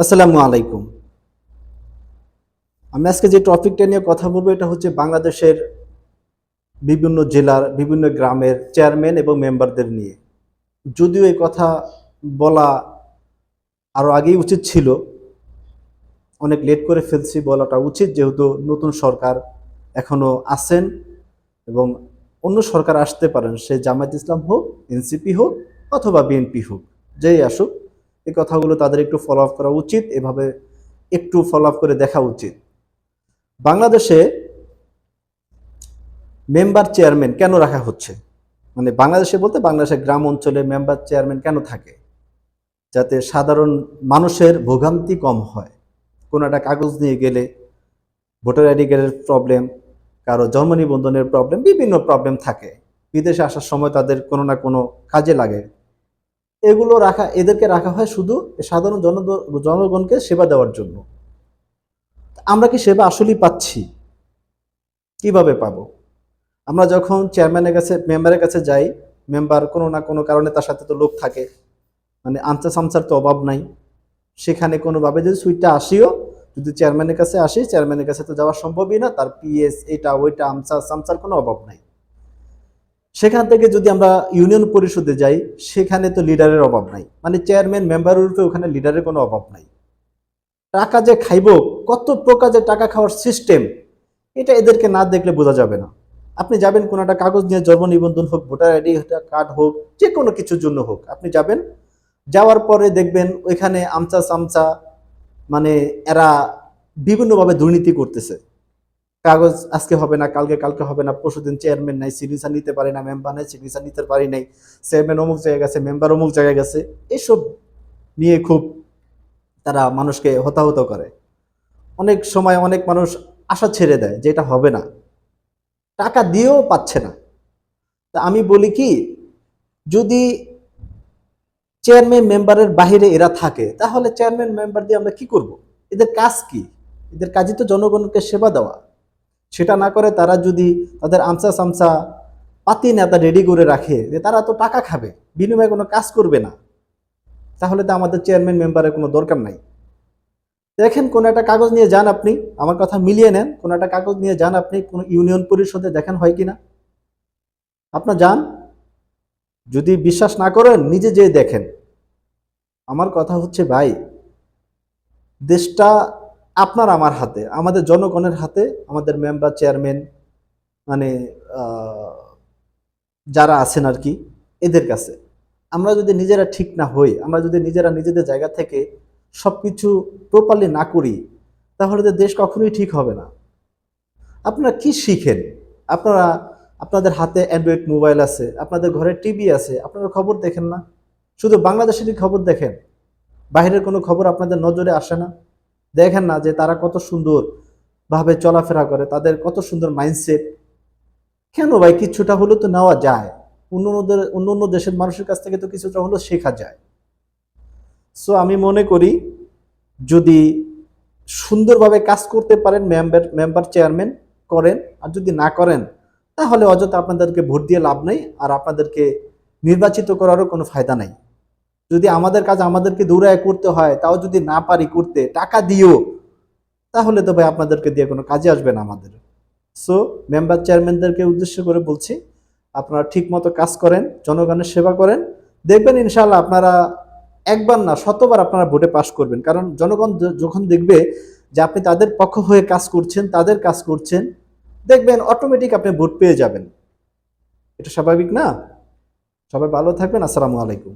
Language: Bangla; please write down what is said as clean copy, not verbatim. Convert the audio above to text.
আসসালামু আলাইকুম। আমি আজকে যে টপিকটা নিয়ে কথা বলবো এটা হচ্ছে বাংলাদেশের বিভিন্ন জেলার বিভিন্ন গ্রামের চেয়ারম্যান এবং মেম্বারদের নিয়ে। যদিও এই কথা বলা আরো আগেই উচিত ছিল, অনেক লেট করে ফেলছি, বলাটা উচিত যেহেতু নতুন সরকার এখনো আছেন এবং অন্য সরকার আসতে পারেন, সে জামায়াত ইসলাম হোক, এনসিপি হোক অথবা বিএনপি হোক, যেই আসুক এই কথাগুলো তাদের একটু ফলো আপ করা উচিত, এভাবে একটু ফলো আপ করে দেখা উচিত। বাংলাদেশে মেম্বার চেয়ারম্যান কেন রাখা হচ্ছে, মানে বাংলাদেশে বলতে বাংলাদেশের গ্রাম অঞ্চলে মেম্বার চেয়ারম্যান কেন থাকে? যাতে সাধারণ মানুষের ভোগান্তি কম হয়। কোনো একটা কাগজ নিয়ে গেলে ভোটার আইডি কার্ডের প্রবলেম, কারো জন্ম নিবন্ধনের প্রবলেম, বিভিন্ন প্রবলেম থাকে। বিদেশে আসার সময় তাদের কোনো না কোনো কাজে লাগে। এগুলো রাখা, এদেরকে রাখা হয় শুধু সাধারণ জনগণকে সেবা দেওয়ার জন্য। আমরা কি সেবা আসলেই পাচ্ছি? কিভাবে পাবো? আমরা যখন চেয়ারম্যানের কাছে মেম্বারের কাছে যাই, মেম্বার কোনো না কোনো কারণে তার সাথে তো লোক থাকে, মানে আমচা সামচার তো অভাব নাই। সেখানে কোনোভাবে যদি সুইটটা আসিও, যদি চেয়ারম্যানের কাছে আসি, চেয়ারম্যানের কাছে তো যাওয়া সম্ভবই না, তার পিএস এটা ওইটা আমচা সামচার কোনো অভাব নাই। সেখান থেকে যদি আমরা ইউনিয়ন পরিষদে যাই, সেখানে তো লিডারের অভাব নাই, মানে চেয়ারম্যান মেম্বারের উপরে ওখানে লিডারের কোনো অভাব নাই। টাকা যে খাইবো, কত প্রকার যে টাকা খাওয়ার সিস্টেম, এটা এদেরকে না দেখলে বোঝা যাবে না। আপনি যাবেন কোনো একটা কাগজ নিয়ে, জন্ম নিবন্ধন হোক, ভোটার আইডি কার্ড হোক, যে কোনো কিছুর জন্য হোক, আপনি যাবেন, যাওয়ার পরে দেখবেন ওইখানে আমচা সামচা, মানে এরা বিভিন্নভাবে দুর্নীতি করতেছে। কাগজ আজকে হবে না, কালকে কালকে হবে না, পরশুদিন চেয়ারম্যান নাই, সিগনেচার নিতে পারি না, মেম্বার নাই, সিগনেচার নিতে পারি নাই, চেয়ারম্যান অমুক জায়গায় গেছে, মেম্বার অমুক জায়গায় গেছে। এসব নিয়ে খুব তারা মানুষকে হতাহত করে। অনেক সময় অনেক মানুষ আশা ছেড়ে দেয় যে এটা হবে না, টাকা দিয়েও পাচ্ছে না। তা আমি বলি কি, যদি চেয়ারম্যান মেম্বারের বাহিরে এরা থাকে, তাহলে চেয়ারম্যান মেম্বার দিয়ে আমরা কি করব? এদের কাজ কি? এদের কাজই তো জনগণকে সেবা দেওয়া। সেটা না করে তারা যদি তাদের আমসা সামসা পাতি নেতা রেডি করে রাখে যে তারা তো টাকা খাবে, বিনিময়ে কোনো কাজ করবে না, তাহলে তো আমাদের চেয়ারম্যান মেম্বারের কোনো দরকার নাই। দেখেন, কোন একটা কাগজ নিয়ে যান আপনি, আমার কথা মিলিয়ে নেন, কোন একটা কাগজ নিয়ে যান আপনি কোন ইউনিয়ন পরিষদে, দেখেন হয় কিনা। আপনার যান, যদি বিশ্বাস না করেন নিজে যেয়ে দেখেন। আমার কথা হচ্ছে ভাই, দেশটা আপনার আমার হাতে, আমাদের জনগণের হাতে, আমাদের মেম্বার চেয়ারম্যান, মানে যারা আছেন আর কি, এদের কাছে। আমরা যদি নিজেরা ঠিক না হই, আমরা যদি নিজেরা নিজেদের জায়গা থেকে সবকিছু প্রপারলি না করি, তাহলে তো দেশ কখনোই ঠিক হবে না। আপনারা কি শিখেন? আপনারা, আপনাদের হাতে অ্যান্ড্রয়েড মোবাইল আছে, আপনাদের ঘরে টিভি আছে, আপনারা খবর দেখেন না? শুধু বাংলাদেশেরই খবর দেখেন, বাইরের কোনো খবর আপনাদের নজরে আসে না? দেখেন না যে তারা কত সুন্দর ভাবে চলাফেরা করে, তাদের কত সুন্দর মাইন্ডসেট? কেন ভাই, কিছুটা হলেও তো নেওয়া যায়, অন্য অন্য দেশের মানুষের কাছ থেকে তো কিছুটা হলেও শেখা যায়। সো আমি মনে করি, যদি সুন্দরভাবে কাজ করতে পারেন মেম্বার চেয়ারম্যান, করেন। আর যদি না করেন, তাহলে অযথা আপনাদেরকে ভোট দিয়ে লাভ নেই, আর আপনাদেরকে নির্বাচিত করারও কোনো ফায়দা নাই। যদি আমাদের কাজ আমাদেরকে দৌড়ায় করতে হয়, তাও যদি না পারি করতে, টাকা দিও, তাহলে তো ভাই আপনাদেরকে দিয়ে কোনো কাজে আসবে না আমাদের। সো মেম্বার চেয়ারম্যানদেরকে উদ্দেশ্য করে বলছি, আপনারা ঠিক মতো কাজ করেন, জনগণের সেবা করেন, দেখবেন ইনশাআল্লাহ আপনারা একবার না শতবার আপনারা ভোটে পাশ করবেন। কারণ জনগণ যখন দেখবে যে আপনি তাদের পক্ষ হয়ে কাজ করছেন, তাদের কাজ করছেন, দেখবেন অটোমেটিক আপনি ভোট পেয়ে যাবেন। এটা স্বাভাবিক না? সবাই ভালো থাকবেন। আসসালামু আলাইকুম।